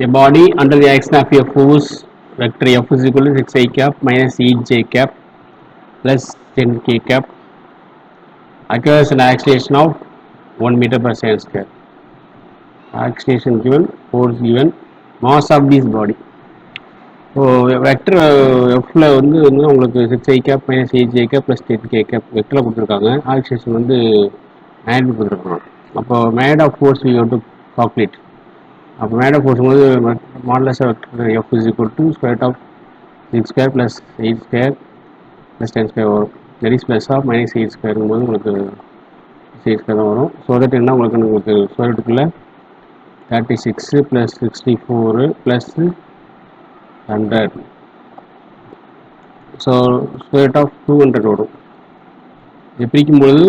A body under the action of a force vector F is equal to 6I cap minus EJ cap plus 10K cap occurs an acceleration of 1 meter per second square. Acceleration given, force given, mass of this body. So vector எஃப்ல வந்து உங்களுக்கு 6I cap minus 8J cap plus 10K cap வெக்டரில் கொடுத்துருக்காங்க. Acceleration வந்து magnitude கொடுத்துருக்காங்க. அப்போ mag of force we to calculate. அப்போ mag of force போது modulus vector F is equal to square of 6 square plus 8 square plus 10 square வரும். That is plus of minus 8 ஸ்கொயருங்கும் போது உங்களுக்கு 6 ஸ்கொயர் தான் வரும். ஸோ தட் என்ன உங்களுக்கு ஸ்கொயர் ரூட்டுக்குள்ள 36 plus 64 plus 100. So square of 200 வரும். இது பிரிக்கும்பொழுது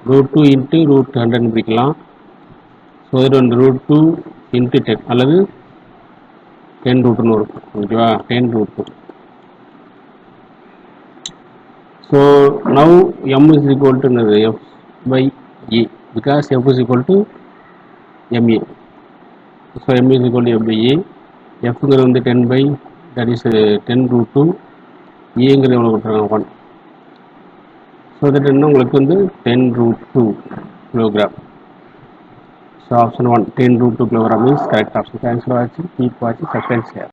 √2 இன்ட்டு √100 பிரிக்கலாம். ஸோ இது வந்து √2 இன்ட்டு 10 அல்லது 10√2 வரும். ஓகேவா, 10√2. So now m is equal to f by a because f is equal to ma. So m is equal to f by a. fங்கிறது வந்து 10 by that is 10√2. ஏங்கிறது எவ்வளோ கொடுத்துருக்காங்க 1. ஸோ தட் என்ன உங்களுக்கு வந்து 10√2 kilogram. So option 1 10√2 kilogram is correct option. Thanks for watching. Keep watching. Subscribe, share.